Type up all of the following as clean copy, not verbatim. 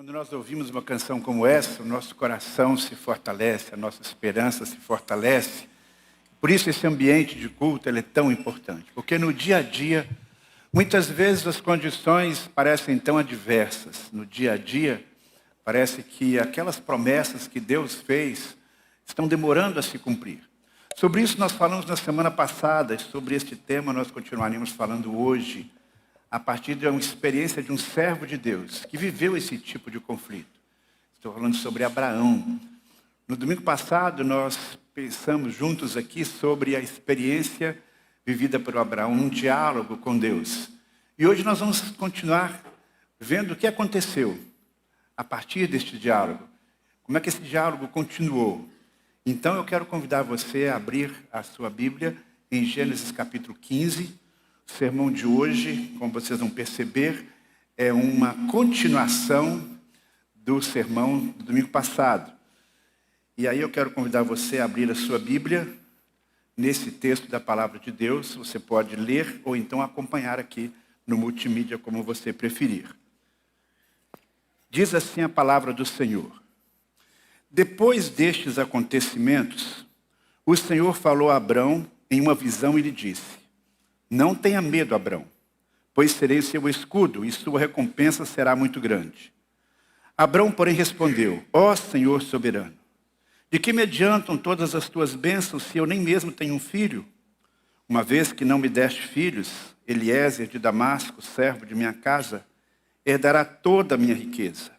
Quando nós ouvimos uma canção como essa, o nosso coração se fortalece, a nossa esperança se fortalece. Por isso esse ambiente de culto ele é tão importante, porque no dia a dia, muitas vezes as condições parecem tão adversas. No dia a dia, parece que aquelas promessas que Deus fez estão demorando a se cumprir. Sobre isso nós falamos na semana passada, e sobre este tema nós continuaremos falando hoje, a partir de uma experiência de um servo de Deus que viveu esse tipo de conflito. Estou falando sobre Abraão. No domingo passado nós pensamos juntos aqui sobre a experiência vivida por Abraão, um diálogo com Deus. E hoje nós vamos continuar vendo o que aconteceu a partir deste diálogo. Como é que esse diálogo continuou? Então eu quero convidar você a abrir a sua Bíblia em Gênesis capítulo 15. O sermão de hoje, como vocês vão perceber, é uma continuação do sermão do domingo passado. E aí eu quero convidar você a abrir a sua Bíblia nesse texto da Palavra de Deus. Você pode ler ou então acompanhar aqui no multimídia, como você preferir. Diz assim a palavra do Senhor. Depois destes acontecimentos, o Senhor falou a Abrão em uma visão e lhe disse: não tenha medo, Abrão, pois serei seu escudo e sua recompensa será muito grande. Abrão, porém, respondeu: ó Senhor soberano, de que me adiantam todas as tuas bênçãos se eu nem mesmo tenho um filho? Uma vez que não me deste filhos, Eliezer de Damasco, servo de minha casa, herdará toda a minha riqueza.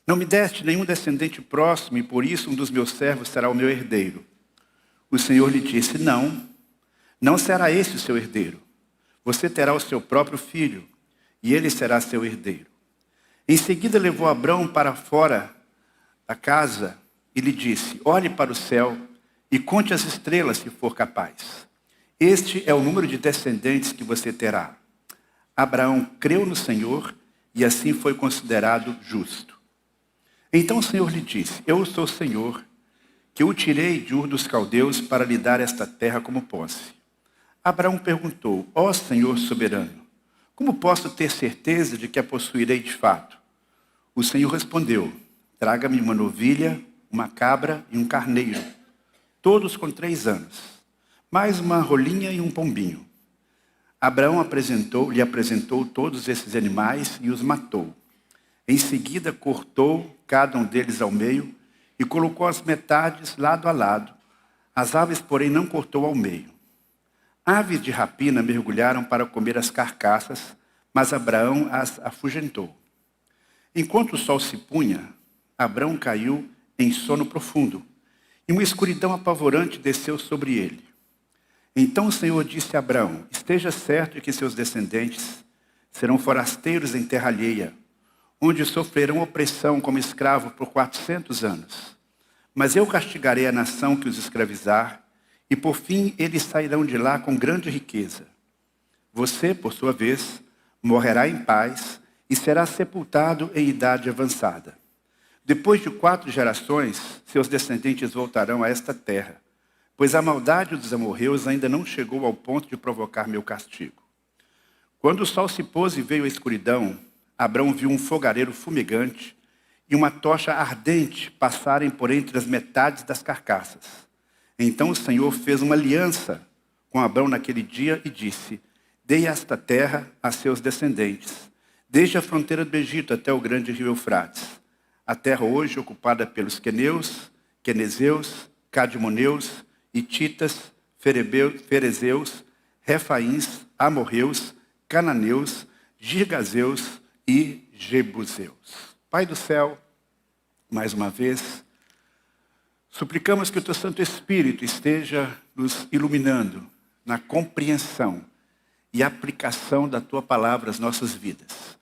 Não me deste nenhum descendente próximo e por isso um dos meus servos será o meu herdeiro. O Senhor lhe disse: não será esse o seu herdeiro. Você terá o seu próprio filho, e ele será seu herdeiro. Em seguida levou Abrão para fora da casa e lhe disse: olhe para o céu e conte as estrelas se for capaz. Este é o número de descendentes que você terá. Abraão creu no Senhor e assim foi considerado justo. Então o Senhor lhe disse: eu sou o Senhor, que o tirei de Ur dos Caldeus para lhe dar esta terra como posse. Abraão perguntou: ó Senhor soberano, como posso ter certeza de que a possuirei de fato? O Senhor respondeu: traga-me uma novilha, uma cabra e um carneiro, todos com 3 anos, mais uma rolinha e um pombinho. Abraão lhe apresentou todos esses animais e os matou. Em seguida cortou cada um deles ao meio e colocou as metades lado a lado. As aves, porém, não cortou ao meio. Aves de rapina mergulharam para comer as carcaças, mas Abraão as afugentou. Enquanto o sol se punha, Abraão caiu em sono profundo, e uma escuridão apavorante desceu sobre ele. Então o Senhor disse a Abraão: esteja certo de que seus descendentes serão forasteiros em terra alheia, onde sofrerão opressão como escravo por 400 anos. Mas eu castigarei a nação que os escravizar, e por fim eles sairão de lá com grande riqueza. Você, por sua vez, morrerá em paz e será sepultado em idade avançada. Depois de 4 gerações, seus descendentes voltarão a esta terra, pois a maldade dos amorreus ainda não chegou ao ponto de provocar meu castigo. Quando o sol se pôs e veio a escuridão, Abrão viu um fogareiro fumegante e uma tocha ardente passarem por entre as metades das carcaças. Então o Senhor fez uma aliança com Abrão naquele dia e disse: dei esta terra a seus descendentes, desde a fronteira do Egito até o grande rio Eufrates. A terra hoje ocupada pelos queneus, quenezeus, cadmoneus, hititas, ferezeus, refaíns, amorreus, cananeus, girgazeus e jebuseus. Pai do céu, mais uma vez, suplicamos que o Teu Santo Espírito esteja nos iluminando na compreensão e aplicação da Tua Palavra às nossas vidas.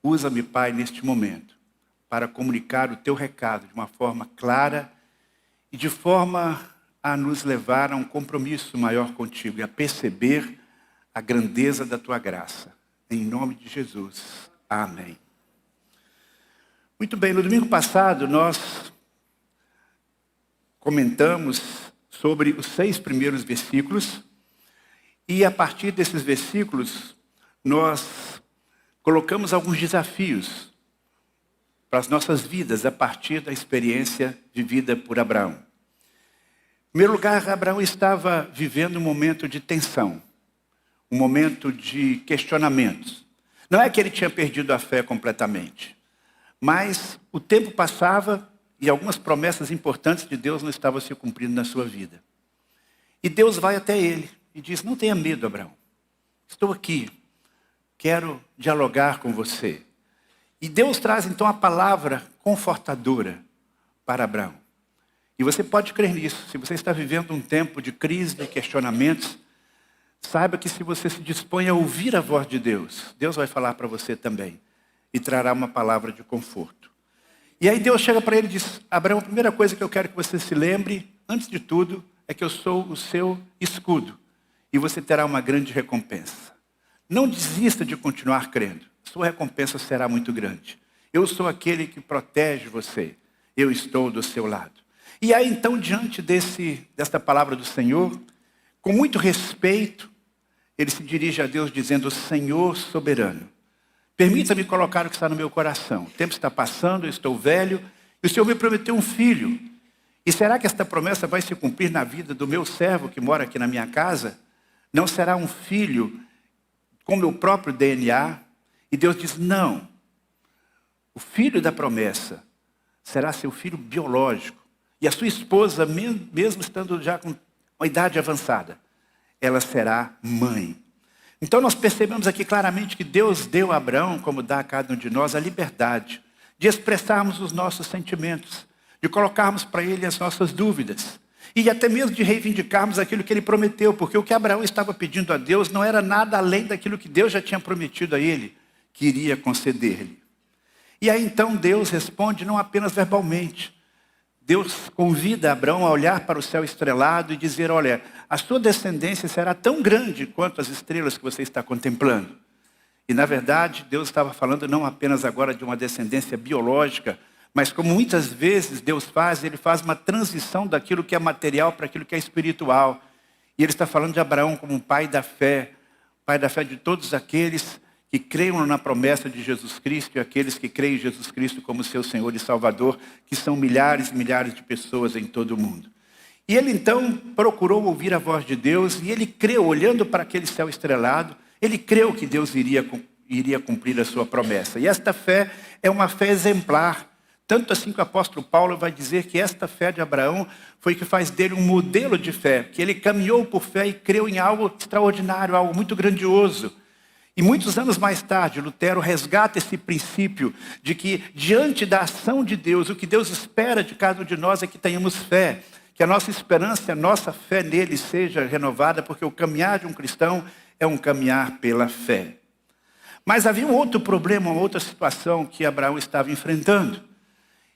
Usa-me, Pai, neste momento, para comunicar o Teu recado de uma forma clara e de forma a nos levar a um compromisso maior contigo e a perceber a grandeza da Tua graça. Em nome de Jesus. Amém. Muito bem, no domingo passado nós comentamos sobre os 6 primeiros versículos e a partir desses versículos nós colocamos alguns desafios para as nossas vidas a partir da experiência vivida por Abraão. Em primeiro lugar, Abraão estava vivendo um momento de tensão, um momento de questionamentos. Não é que ele tinha perdido a fé completamente, mas o tempo passava e algumas promessas importantes de Deus não estavam se cumprindo na sua vida. E Deus vai até ele e diz: não tenha medo, Abraão. Estou aqui, quero dialogar com você. E Deus traz então a palavra confortadora para Abraão. E você pode crer nisso. Se você está vivendo um tempo de crise, de questionamentos, saiba que se você se dispõe a ouvir a voz de Deus, Deus vai falar para você também e trará uma palavra de conforto. E aí Deus chega para ele e diz: Abraão, a primeira coisa que eu quero que você se lembre, antes de tudo, é que eu sou o seu escudo e você terá uma grande recompensa. Não desista de continuar crendo. Sua recompensa será muito grande. Eu sou aquele que protege você. Eu estou do seu lado. E aí então, diante desta palavra do Senhor, com muito respeito, ele se dirige a Deus dizendo: Senhor soberano, permita-me colocar o que está no meu coração. O tempo está passando, eu estou velho, e o Senhor me prometeu um filho. E será que esta promessa vai se cumprir na vida do meu servo que mora aqui na minha casa? Não será um filho com meu próprio DNA? E Deus diz: não. O filho da promessa será seu filho biológico. E a sua esposa, mesmo estando já com uma idade avançada, ela será mãe. Então nós percebemos aqui claramente que Deus deu a Abraão, como dá a cada um de nós, a liberdade de expressarmos os nossos sentimentos, de colocarmos para Ele as nossas dúvidas, e até mesmo de reivindicarmos aquilo que Ele prometeu, porque o que Abraão estava pedindo a Deus não era nada além daquilo que Deus já tinha prometido a ele, que iria conceder-lhe. E aí então Deus responde não apenas verbalmente. Deus convida Abraão a olhar para o céu estrelado e dizer: olha, a sua descendência será tão grande quanto as estrelas que você está contemplando. E na verdade, Deus estava falando não apenas agora de uma descendência biológica, mas como muitas vezes Deus faz, Ele faz uma transição daquilo que é material para aquilo que é espiritual. E Ele está falando de Abraão como um pai da fé de todos aqueles que creiam na promessa de Jesus Cristo e aqueles que creem em Jesus Cristo como seu Senhor e Salvador, que são milhares e milhares de pessoas em todo o mundo. E ele então procurou ouvir a voz de Deus e ele creu, olhando para aquele céu estrelado, ele creu que Deus iria cumprir a sua promessa. E esta fé é uma fé exemplar. Tanto assim que o apóstolo Paulo vai dizer que esta fé de Abraão foi que faz dele um modelo de fé, que ele caminhou por fé e creu em algo extraordinário, algo muito grandioso. E muitos anos mais tarde, Lutero resgata esse princípio de que, diante da ação de Deus, o que Deus espera de cada um de nós é que tenhamos fé, que a nossa esperança, a nossa fé nele seja renovada, porque o caminhar de um cristão é um caminhar pela fé. Mas havia um outro problema, uma outra situação que Abraão estava enfrentando.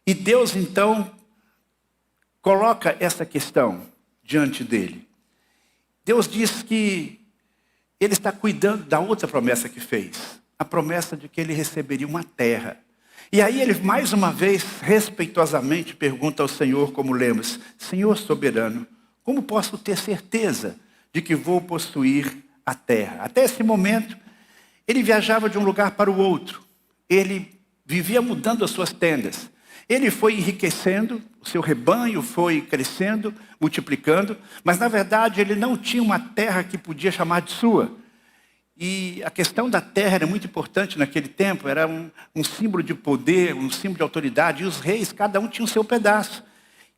E Deus, então, coloca essa questão diante dele. Deus diz que Ele está cuidando da outra promessa que fez. A promessa de que ele receberia uma terra. E aí ele, mais uma vez, respeitosamente pergunta ao Senhor, como lemos: Senhor soberano, como posso ter certeza de que vou possuir a terra? Até esse momento, ele viajava de um lugar para o outro. Ele vivia mudando as suas tendas. Ele foi enriquecendo, o seu rebanho foi crescendo, multiplicando, mas na verdade ele não tinha uma terra que podia chamar de sua. E a questão da terra era muito importante naquele tempo, era um símbolo de poder, um símbolo de autoridade, e os reis, cada um tinha o seu pedaço.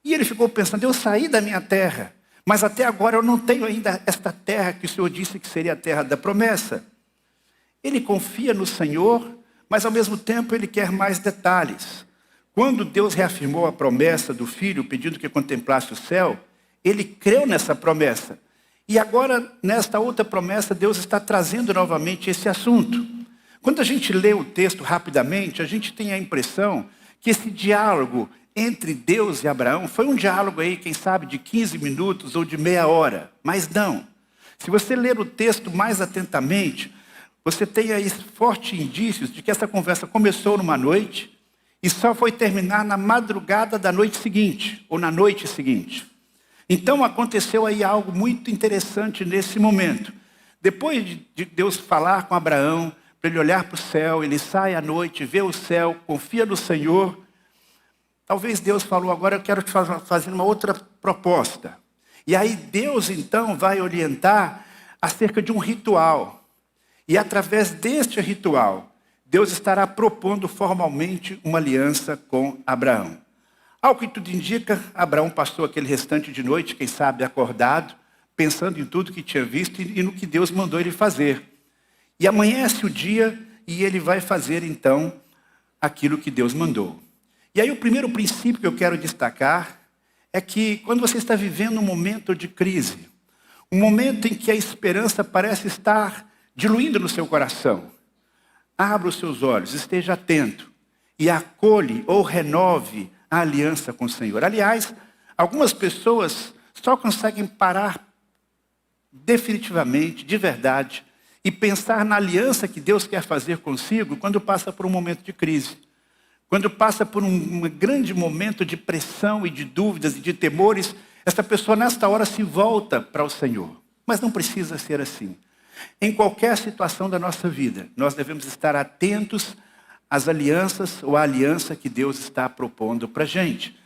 E ele ficou pensando: eu saí da minha terra, mas até agora eu não tenho ainda esta terra que o Senhor disse que seria a terra da promessa. Ele confia no Senhor, mas ao mesmo tempo ele quer mais detalhes. Quando Deus reafirmou a promessa do filho, pedindo que contemplasse o céu, ele creu nessa promessa. E agora, nesta outra promessa, Deus está trazendo novamente esse assunto. Quando a gente lê o texto rapidamente, a gente tem a impressão que esse diálogo entre Deus e Abraão foi um diálogo aí, quem sabe, de 15 minutos ou de meia hora. Mas não. Se você ler o texto mais atentamente, você tem aí fortes indícios de que essa conversa começou numa noite, e só foi terminar na madrugada da noite seguinte, ou na noite seguinte. Então aconteceu aí algo muito interessante nesse momento. Depois de Deus falar com Abraão, para ele olhar para o céu, ele sai à noite, vê o céu, confia no Senhor. Talvez Deus falou, agora eu quero te fazer uma outra proposta. E aí Deus então vai orientar acerca de um ritual. E através deste ritual, Deus estará propondo formalmente uma aliança com Abraão. Ao que tudo indica, Abraão passou aquele restante de noite, quem sabe acordado, pensando em tudo que tinha visto e no que Deus mandou ele fazer. E amanhece o dia e ele vai fazer então aquilo que Deus mandou. E aí o primeiro princípio que eu quero destacar é que quando você está vivendo um momento de crise, um momento em que a esperança parece estar diluindo no seu coração, abra os seus olhos, esteja atento e acolhe ou renove a aliança com o Senhor. Aliás, algumas pessoas só conseguem parar definitivamente, de verdade, e pensar na aliança que Deus quer fazer consigo quando passa por um momento de crise. Quando passa por um grande momento de pressão e de dúvidas e de temores, essa pessoa nesta hora se volta para o Senhor. Mas não precisa ser assim. Em qualquer situação da nossa vida, nós devemos estar atentos às alianças ou à aliança que Deus está propondo para a gente.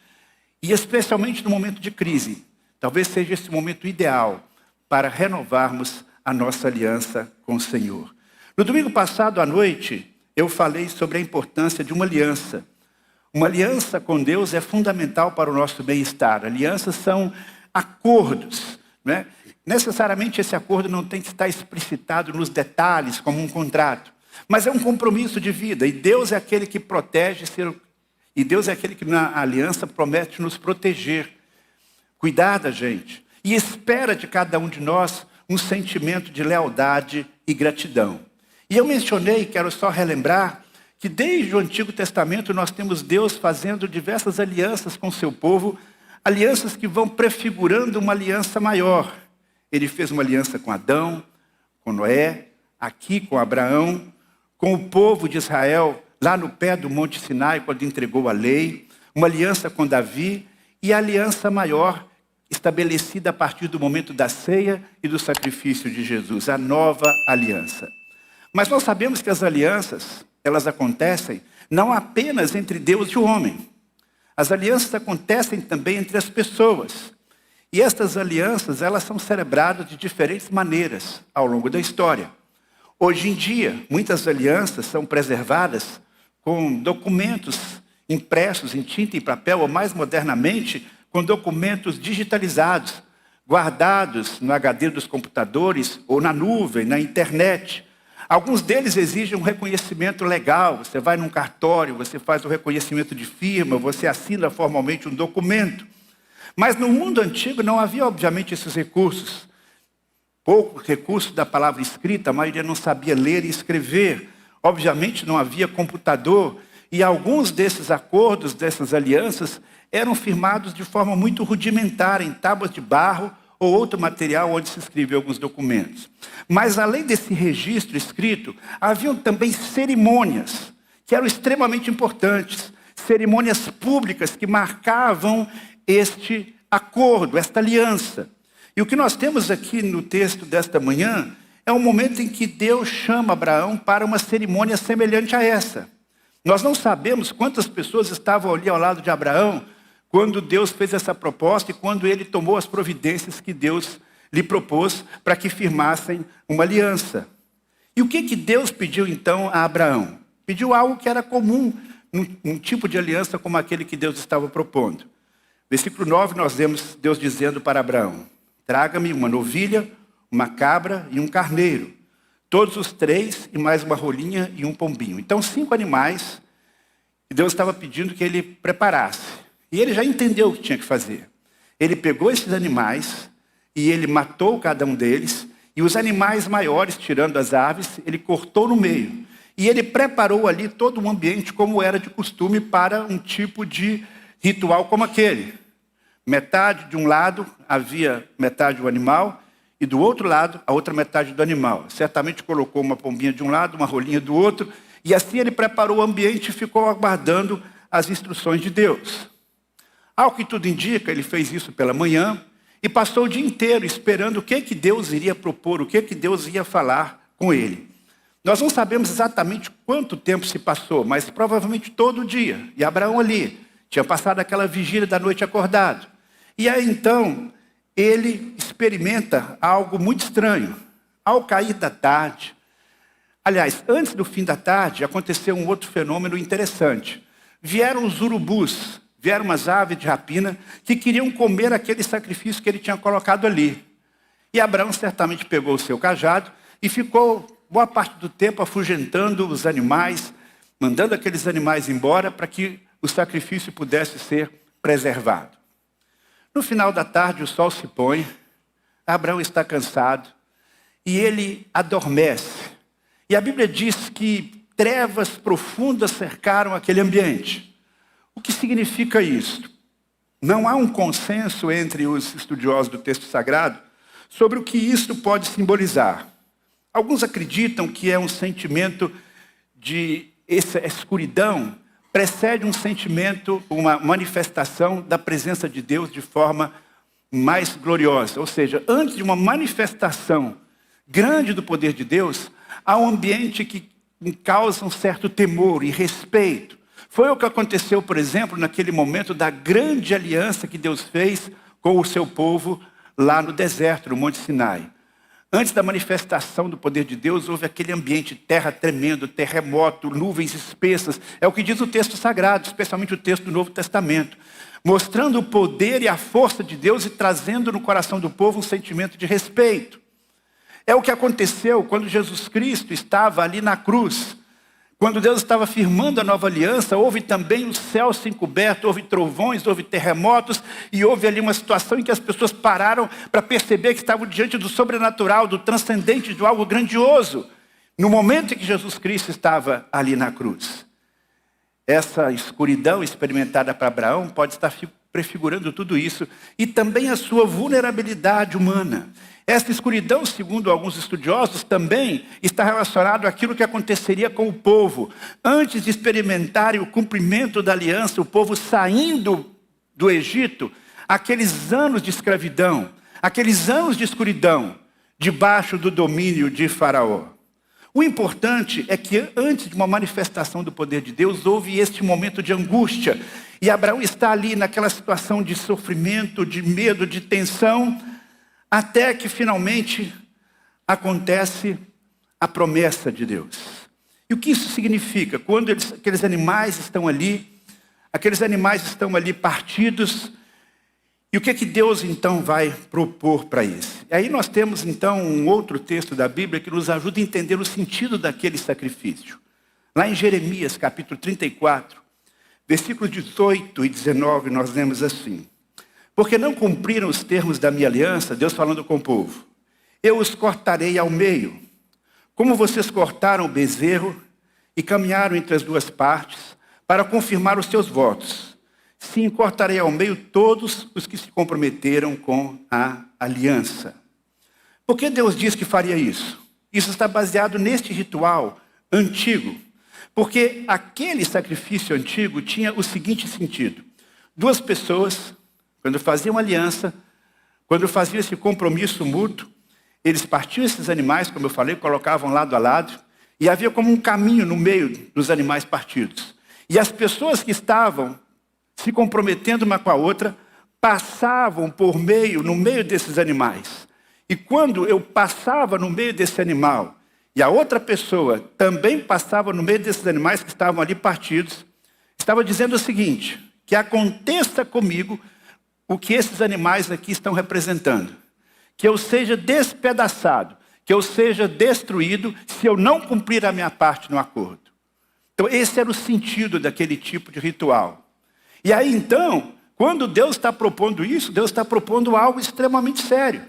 E especialmente no momento de crise, talvez seja esse momento ideal para renovarmos a nossa aliança com o Senhor. No domingo passado à noite, eu falei sobre a importância de uma aliança. Uma aliança com Deus é fundamental para o nosso bem-estar. Alianças são acordos, né? Necessariamente esse acordo não tem que estar explicitado nos detalhes, como um contrato. Mas é um compromisso de vida. E Deus é aquele que protege, e Deus é aquele que na aliança promete nos proteger, cuidar da gente. E espera de cada um de nós um sentimento de lealdade e gratidão. E eu mencionei, quero só relembrar, que desde o Antigo Testamento nós temos Deus fazendo diversas alianças com o seu povo, alianças que vão prefigurando uma aliança maior. Ele fez uma aliança com Adão, com Noé, aqui com Abraão, com o povo de Israel, lá no pé do Monte Sinai, quando entregou a lei, uma aliança com Davi e a aliança maior estabelecida a partir do momento da ceia e do sacrifício de Jesus, a nova aliança. Mas nós sabemos que as alianças, elas acontecem não apenas entre Deus e o homem. As alianças acontecem também entre as pessoas. E estas alianças, elas são celebradas de diferentes maneiras ao longo da história. Hoje em dia, muitas alianças são preservadas com documentos impressos em tinta e papel, ou mais modernamente, com documentos digitalizados, guardados no HD dos computadores, ou na nuvem, na internet. Alguns deles exigem um reconhecimento legal. Você vai num cartório, você faz o reconhecimento de firma, você assina formalmente um documento. Mas no mundo antigo não havia, obviamente, esses recursos. Pouco recurso da palavra escrita, a maioria não sabia ler e escrever. Obviamente não havia computador. E alguns desses acordos, dessas alianças, eram firmados de forma muito rudimentar, em tábuas de barro ou outro material onde se escrevia alguns documentos. Mas além desse registro escrito, haviam também cerimônias, que eram extremamente importantes. Cerimônias públicas que marcavam este acordo, esta aliança. E o que nós temos aqui no texto desta manhã é um momento em que Deus chama Abraão para uma cerimônia semelhante a essa. Nós não sabemos quantas pessoas estavam ali ao lado de Abraão quando Deus fez essa proposta e quando ele tomou as providências que Deus lhe propôs para que firmassem uma aliança. E o que Deus pediu então a Abraão? Pediu algo que era comum num tipo de aliança como aquele que Deus estava propondo. Versículo 9, nós vemos Deus dizendo para Abraão: traga-me uma novilha, uma cabra e um carneiro. Todos os 3 e mais uma rolinha e um pombinho. Então 5 animais que Deus estava pedindo que ele preparasse. E ele já entendeu o que tinha que fazer. Ele pegou esses animais e ele matou cada um deles. E os animais maiores, tirando as aves, ele cortou no meio. E ele preparou ali todo um ambiente como era de costume para um tipo de ritual como aquele. Metade de um lado havia metade do animal e do outro lado a outra metade do animal. Certamente colocou uma pombinha de um lado, uma rolinha do outro. E assim ele preparou o ambiente e ficou aguardando as instruções de Deus. Ao que tudo indica, ele fez isso pela manhã e passou o dia inteiro esperando o que Deus iria propor, o que Deus ia falar com ele. Nós não sabemos exatamente quanto tempo se passou, mas provavelmente todo dia. E Abraão ali tinha passado aquela vigília da noite acordado. E aí então ele experimenta algo muito estranho. Ao cair da tarde, aliás, antes do fim da tarde, aconteceu um outro fenômeno interessante. Vieram os urubus, vieram umas aves de rapina que queriam comer aquele sacrifício que ele tinha colocado ali. E Abraão certamente pegou o seu cajado e ficou boa parte do tempo afugentando os animais, mandando aqueles animais embora para que o sacrifício pudesse ser preservado. No final da tarde, o sol se põe, Abraão está cansado e ele adormece. E a Bíblia diz que trevas profundas cercaram aquele ambiente. O que significa isso? Não há um consenso entre os estudiosos do texto sagrado sobre o que isto pode simbolizar. Alguns acreditam que é um sentimento de essa escuridão precede um sentimento, uma manifestação da presença de Deus de forma mais gloriosa. Ou seja, antes de uma manifestação grande do poder de Deus, há um ambiente que causa um certo temor e respeito. Foi o que aconteceu, por exemplo, naquele momento da grande aliança que Deus fez com o seu povo lá no deserto, no Monte Sinai. Antes da manifestação do poder de Deus, houve aquele ambiente, terra tremendo, terremoto, nuvens espessas. É o que diz o texto sagrado, especialmente o texto do Novo Testamento. Mostrando o poder e a força de Deus e trazendo no coração do povo um sentimento de respeito. É o que aconteceu quando Jesus Cristo estava ali na cruz. Quando Deus estava firmando a nova aliança, houve também o céu se encoberto, houve trovões, houve terremotos, e houve ali uma situação em que as pessoas pararam para perceber que estavam diante do sobrenatural, do transcendente, de algo grandioso, no momento em que Jesus Cristo estava ali na cruz. Essa escuridão experimentada para Abraão pode estar prefigurando tudo isso, e também a sua vulnerabilidade humana. Essa escuridão, segundo alguns estudiosos, também está relacionada àquilo que aconteceria com o povo. Antes de experimentarem o cumprimento da aliança, o povo saindo do Egito, aqueles anos de escravidão, aqueles anos de escuridão, debaixo do domínio de Faraó. O importante é que antes de uma manifestação do poder de Deus, houve este momento de angústia. E Abraão está ali naquela situação de sofrimento, de medo, de tensão, até que finalmente acontece a promessa de Deus. E o que isso significa? Quando aqueles animais estão ali partidos, e o que Deus então vai propor para isso? E aí nós temos então um outro texto da Bíblia que nos ajuda a entender o sentido daquele sacrifício. Lá em Jeremias capítulo 34, versículos 18 e 19, nós lemos assim: porque não cumpriram os termos da minha aliança, Deus falando com o povo, eu os cortarei ao meio, como vocês cortaram o bezerro e caminharam entre as duas partes, para confirmar os seus votos. Sim, cortarei ao meio todos os que se comprometeram com a aliança. Por que Deus diz que faria isso? Isso está baseado neste ritual antigo. Porque aquele sacrifício antigo tinha o seguinte sentido: duas pessoas, quando faziam aliança, quando faziam esse compromisso mútuo, eles partiam esses animais, como eu falei, colocavam lado a lado, e havia como um caminho no meio dos animais partidos. E as pessoas que estavam se comprometendo uma com a outra, passavam no meio desses animais. E quando eu passava no meio desse animal, e a outra pessoa também passava no meio desses animais que estavam ali partidos, estava dizendo o seguinte: que aconteça comigo o que esses animais aqui estão representando. Que eu seja despedaçado, que eu seja destruído se eu não cumprir a minha parte no acordo. Então esse era o sentido daquele tipo de ritual. E aí então, quando Deus está propondo isso, Deus está propondo algo extremamente sério.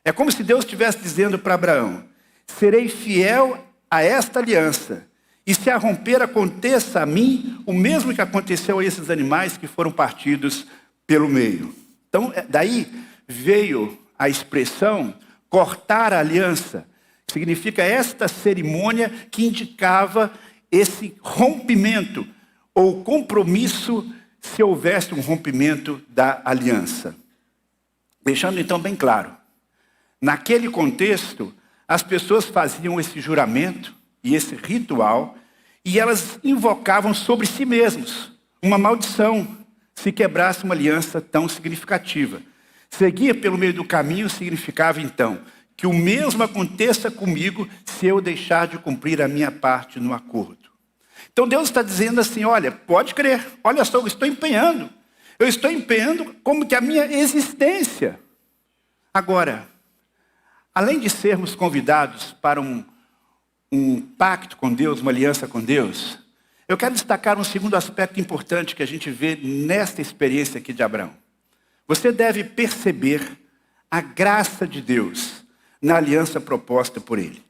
É como se Deus estivesse dizendo para Abraão: serei fiel a esta aliança, e se a romper aconteça a mim o mesmo que aconteceu a esses animais que foram partidos pelo meio. Então, daí veio a expressão cortar a aliança, que significa esta cerimônia que indicava esse rompimento ou compromisso se houvesse um rompimento da aliança. Deixando então bem claro, naquele contexto, as pessoas faziam esse juramento e esse ritual, e elas invocavam sobre si mesmos uma maldição se quebrasse uma aliança tão significativa. Seguir pelo meio do caminho significava, então, que o mesmo aconteça comigo se eu deixar de cumprir a minha parte no acordo. Então Deus está dizendo assim, olha, pode crer, olha só, eu estou empenhando como que a minha existência. Agora, além de sermos convidados para um pacto com Deus, uma aliança com Deus, eu quero destacar um segundo aspecto importante que a gente vê nesta experiência aqui de Abraão. Você deve perceber a graça de Deus na aliança proposta por ele.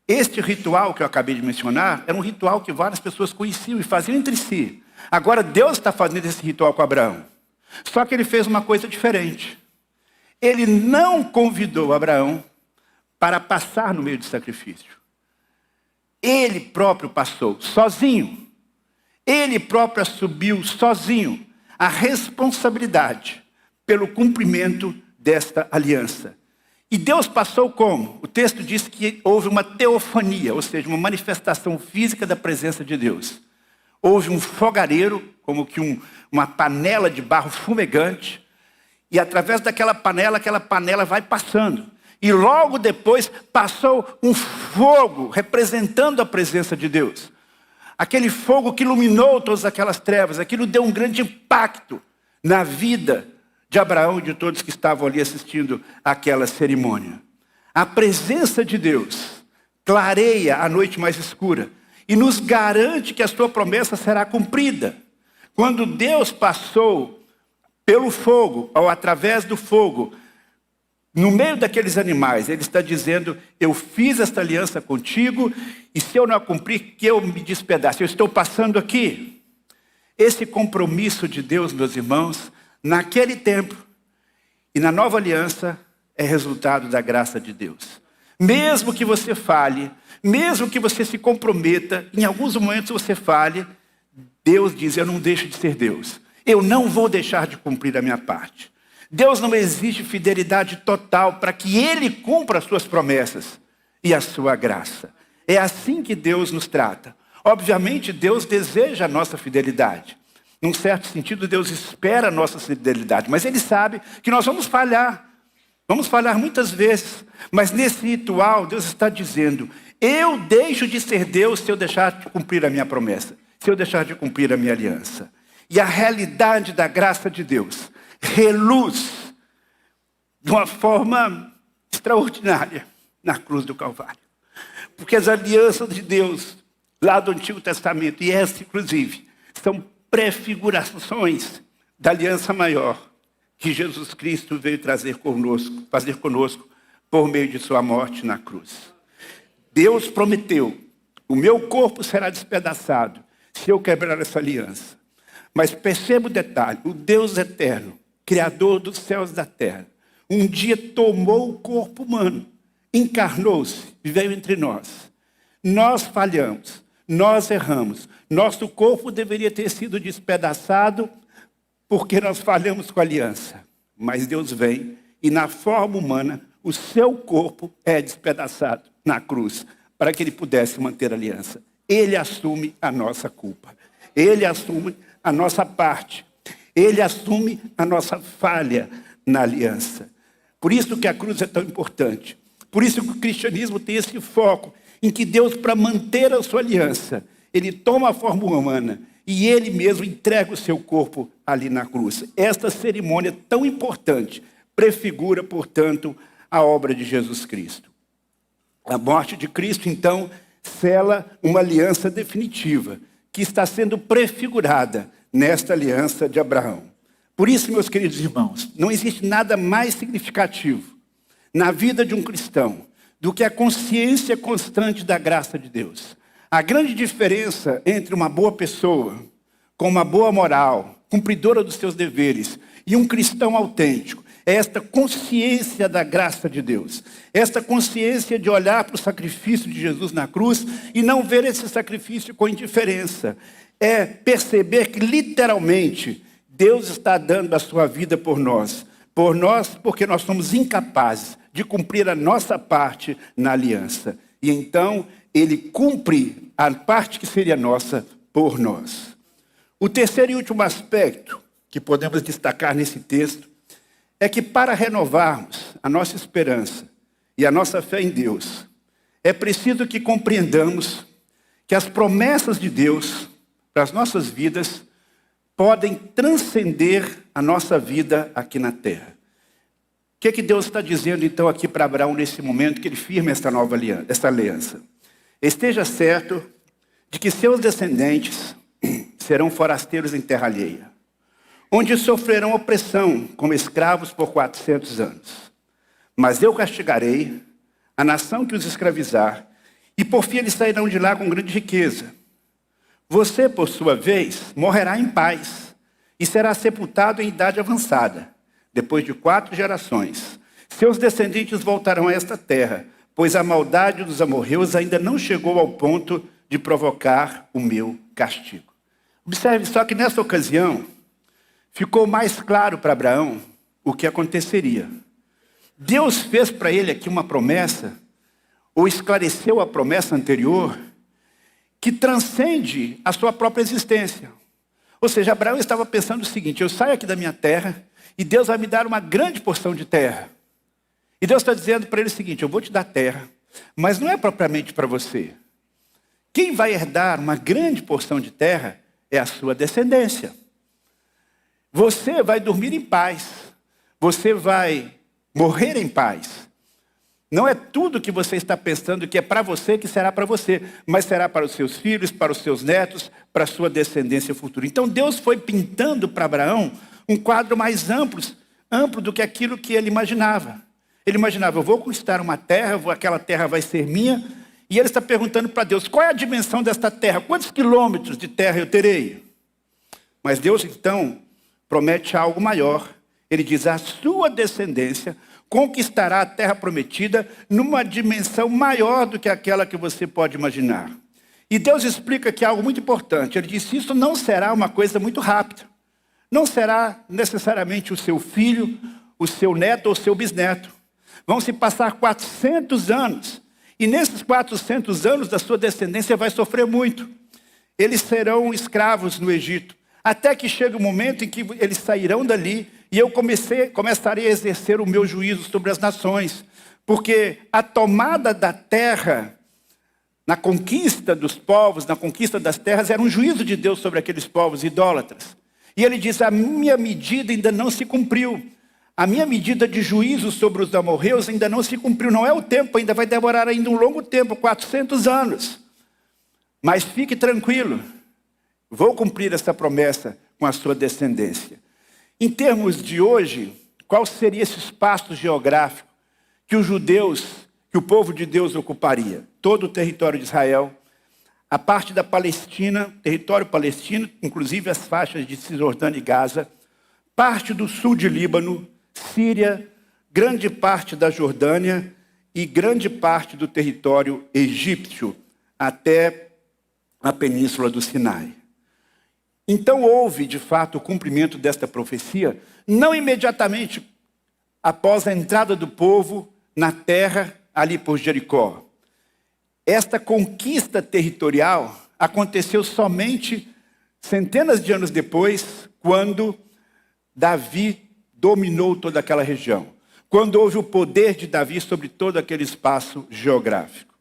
Este ritual que eu acabei de mencionar era um ritual que várias pessoas conheciam e faziam entre si. Agora Deus está fazendo esse ritual com Abraão. Só que ele fez uma coisa diferente. Ele não convidou Abraão para passar no meio do sacrifício. Ele próprio passou, sozinho. Ele próprio assumiu sozinho a responsabilidade pelo cumprimento desta aliança. E Deus passou como? O texto diz que houve uma teofania, ou seja, uma manifestação física da presença de Deus. Houve um fogareiro, como que uma panela de barro fumegante, e através daquela panela vai passando. E logo depois passou um fogo representando a presença de Deus. Aquele fogo que iluminou todas aquelas trevas, aquilo deu um grande impacto na vida de Abraão e de todos que estavam ali assistindo àquela cerimônia. A presença de Deus clareia a noite mais escura e nos garante que a sua promessa será cumprida. Quando Deus passou pelo fogo, ou através do fogo, no meio daqueles animais, ele está dizendo, eu fiz esta aliança contigo, e se eu não a cumprir, que eu me despedace. Eu estou passando aqui. Esse compromisso de Deus, meus irmãos, naquele tempo e na nova aliança, é resultado da graça de Deus. Mesmo que você falhe, mesmo que você se comprometa, em alguns momentos você falhe, Deus diz, eu não deixo de ser Deus. Eu não vou deixar de cumprir a minha parte. Deus não exige fidelidade total para que Ele cumpra as suas promessas e a sua graça. É assim que Deus nos trata. Obviamente, Deus deseja a nossa fidelidade. Num certo sentido, Deus espera a nossa fidelidade. Mas Ele sabe que nós vamos falhar. Vamos falhar muitas vezes. Mas nesse ritual, Deus está dizendo, eu deixo de ser Deus se eu deixar de cumprir a minha promessa. Se eu deixar de cumprir a minha aliança. E a realidade da graça de Deus reluz de uma forma extraordinária na cruz do Calvário. Porque as alianças de Deus, lá do Antigo Testamento, e essa inclusive, são prefigurações da aliança maior que Jesus Cristo veio fazer conosco por meio de sua morte na cruz. Deus prometeu, o meu corpo será despedaçado se eu quebrar essa aliança. Mas perceba o detalhe, o Deus eterno, Criador dos céus e da terra, um dia tomou o corpo humano, encarnou-se e veio entre nós. Nós falhamos, nós erramos. Nosso corpo deveria ter sido despedaçado porque nós falhamos com a aliança. Mas Deus vem e na forma humana, o seu corpo é despedaçado na cruz para que ele pudesse manter a aliança. Ele assume a nossa culpa. Ele assume a nossa parte. Ele assume a nossa falha na aliança. Por isso que a cruz é tão importante. Por isso que o cristianismo tem esse foco em que Deus, para manter a sua aliança, Ele toma a forma humana e Ele mesmo entrega o seu corpo ali na cruz. Esta cerimônia tão importante prefigura, portanto, a obra de Jesus Cristo. A morte de Cristo, então, sela uma aliança definitiva que está sendo prefigurada nesta aliança de Abraão. Por isso, meus queridos irmãos, não existe nada mais significativo na vida de um cristão do que a consciência constante da graça de Deus. A grande diferença entre uma boa pessoa, com uma boa moral, cumpridora dos seus deveres, e um cristão autêntico, é esta consciência da graça de Deus. Esta consciência de olhar para o sacrifício de Jesus na cruz e não ver esse sacrifício com indiferença. É perceber que, literalmente, Deus está dando a sua vida por nós porque nós somos incapazes de cumprir a nossa parte na aliança. E então, ele cumpre a parte que seria nossa por nós. O terceiro e último aspecto que podemos destacar nesse texto é que para renovarmos a nossa esperança e a nossa fé em Deus, é preciso que compreendamos que as promessas de Deus para as nossas vidas podem transcender a nossa vida aqui na terra. O que Deus está dizendo então aqui para Abraão nesse momento que ele firma essa aliança? Esteja certo de que seus descendentes serão forasteiros em terra alheia, onde sofrerão opressão como escravos por 400 anos. Mas eu castigarei a nação que os escravizar, e por fim eles sairão de lá com grande riqueza. Você, por sua vez, morrerá em paz e será sepultado em idade avançada. Depois de 4 gerações, seus descendentes voltarão a esta terra, pois a maldade dos amorreus ainda não chegou ao ponto de provocar o meu castigo. Observe só que nessa ocasião, ficou mais claro para Abraão o que aconteceria. Deus fez para ele aqui uma promessa, ou esclareceu a promessa anterior, que transcende a sua própria existência. Ou seja, Abraão estava pensando o seguinte: eu saio aqui da minha terra e Deus vai me dar uma grande porção de terra. E Deus está dizendo para ele o seguinte: eu vou te dar terra, mas não é propriamente para você. Quem vai herdar uma grande porção de terra é a sua descendência. Você vai dormir em paz. Você vai morrer em paz. Não é tudo que você está pensando que é para você que será para você, mas será para os seus filhos, para os seus netos, para a sua descendência futura. Então Deus foi pintando para Abraão um quadro mais amplo do que aquilo que ele imaginava. Ele imaginava: eu vou conquistar uma terra, aquela terra vai ser minha. E ele está perguntando para Deus: qual é a dimensão desta terra? Quantos quilômetros de terra eu terei? Mas Deus então promete algo maior. Ele diz: a sua descendência conquistará a terra prometida numa dimensão maior do que aquela que você pode imaginar. E Deus explica que é algo muito importante. Ele diz: isso não será uma coisa muito rápida. Não será necessariamente o seu filho, o seu neto ou o seu bisneto. Vão se passar 400 anos. E nesses 400 anos da sua descendência vai sofrer muito. Eles serão escravos no Egito. Até que chega o momento em que eles sairão dali e eu começarei a exercer o meu juízo sobre as nações. Porque a tomada da terra, na conquista dos povos, na conquista das terras, era um juízo de Deus sobre aqueles povos idólatras. E ele diz: a minha medida ainda não se cumpriu. A minha medida de juízo sobre os amorreus ainda não se cumpriu. Não é o tempo, ainda vai demorar ainda um longo tempo, 400 anos. Mas fique tranquilo. Vou cumprir essa promessa com a sua descendência. Em termos de hoje, qual seria esse espaço geográfico que os judeus, que o povo de Deus ocuparia? Todo o território de Israel, a parte da Palestina, território palestino, inclusive as faixas de Cisjordânia e Gaza, parte do sul de Líbano, Síria, grande parte da Jordânia e grande parte do território egípcio, até a península do Sinai. Então houve, de fato, o cumprimento desta profecia, não imediatamente após a entrada do povo na terra, ali por Jericó. Esta conquista territorial aconteceu somente centenas de anos depois, quando Davi dominou toda aquela região. Quando houve o poder de Davi sobre todo aquele espaço geográfico.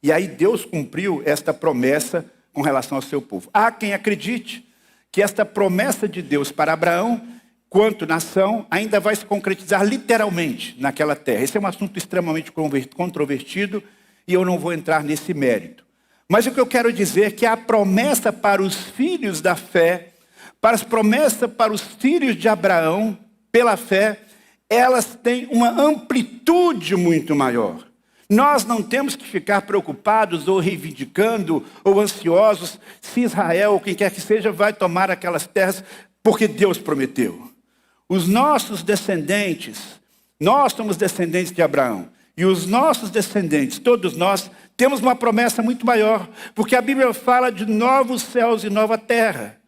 E aí Deus cumpriu esta promessa com relação ao seu povo. Há quem acredite que esta promessa de Deus para Abraão, quanto nação, ainda vai se concretizar literalmente naquela terra. Esse é um assunto extremamente controvertido e eu não vou entrar nesse mérito. Mas o que eu quero dizer é que a promessa para os filhos da fé, para as promessas para os filhos de Abraão, pela fé, elas têm uma amplitude muito maior. Nós não temos que ficar preocupados ou reivindicando ou ansiosos se Israel ou quem quer que seja vai tomar aquelas terras porque Deus prometeu. Os nossos descendentes, nós somos descendentes de Abraão. E os nossos descendentes, todos nós, temos uma promessa muito maior. Porque a Bíblia fala de novos céus e nova terra.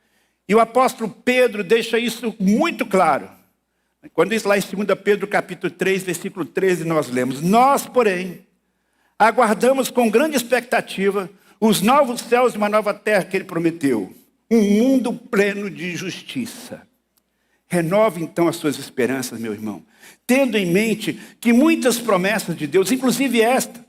E o apóstolo Pedro deixa isso muito claro. Quando isso lá em 2 Pedro capítulo 3, versículo 13, nós lemos: nós, porém, aguardamos com grande expectativa os novos céus e uma nova terra que ele prometeu, um mundo pleno de justiça. Renove então as suas esperanças, meu irmão, tendo em mente que muitas promessas de Deus, inclusive esta,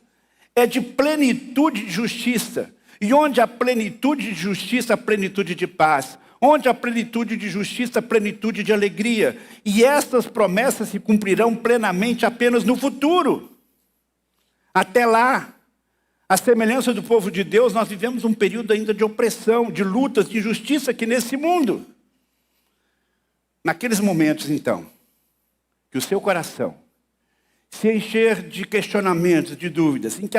é de plenitude de justiça. E onde há plenitude de justiça, há plenitude de paz. Onde há plenitude de justiça, há plenitude de alegria. E estas promessas se cumprirão plenamente apenas no futuro. Até lá, à semelhança do povo de Deus, nós vivemos um período ainda de opressão, de lutas, de injustiça aqui nesse mundo. Naqueles momentos, então, que o seu coração se encher de questionamentos, de dúvidas, em que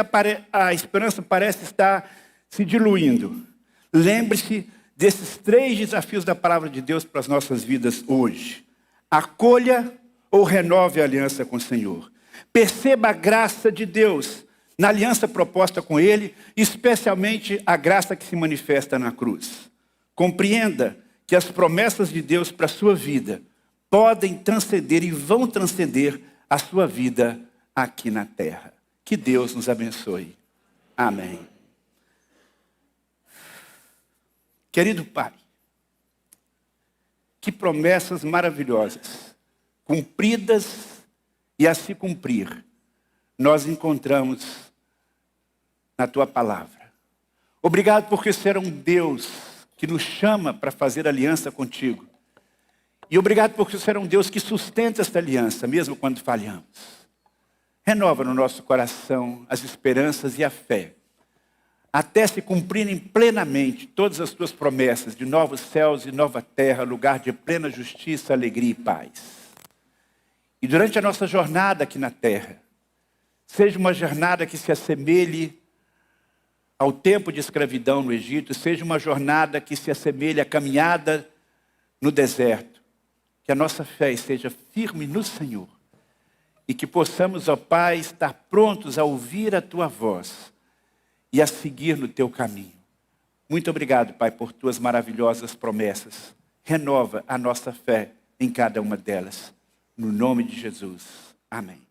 a esperança parece estar se diluindo, lembre-se desses 3 desafios da palavra de Deus para as nossas vidas hoje. Acolha ou renove a aliança com o Senhor. Perceba a graça de Deus na aliança proposta com Ele, especialmente a graça que se manifesta na cruz. Compreenda que as promessas de Deus para a sua vida podem transcender e vão transcender a sua vida aqui na terra. Que Deus nos abençoe. Amém. Querido Pai, que promessas maravilhosas, cumpridas e a se cumprir, nós encontramos na Tua palavra. Obrigado porque você é um Deus que nos chama para fazer aliança contigo. E obrigado porque você é um Deus que sustenta esta aliança, mesmo quando falhamos. Renova no nosso coração as esperanças e a fé, até se cumprirem plenamente todas as tuas promessas de novos céus e nova terra, lugar de plena justiça, alegria e paz. E durante a nossa jornada aqui na terra, seja uma jornada que se assemelhe ao tempo de escravidão no Egito, seja uma jornada que se assemelhe à caminhada no deserto, que a nossa fé esteja firme no Senhor e que possamos, ó Pai, estar prontos a ouvir a Tua voz e a seguir no Teu caminho. Muito obrigado, Pai, por Tuas maravilhosas promessas. Renova a nossa fé em cada uma delas. No nome de Jesus. Amém.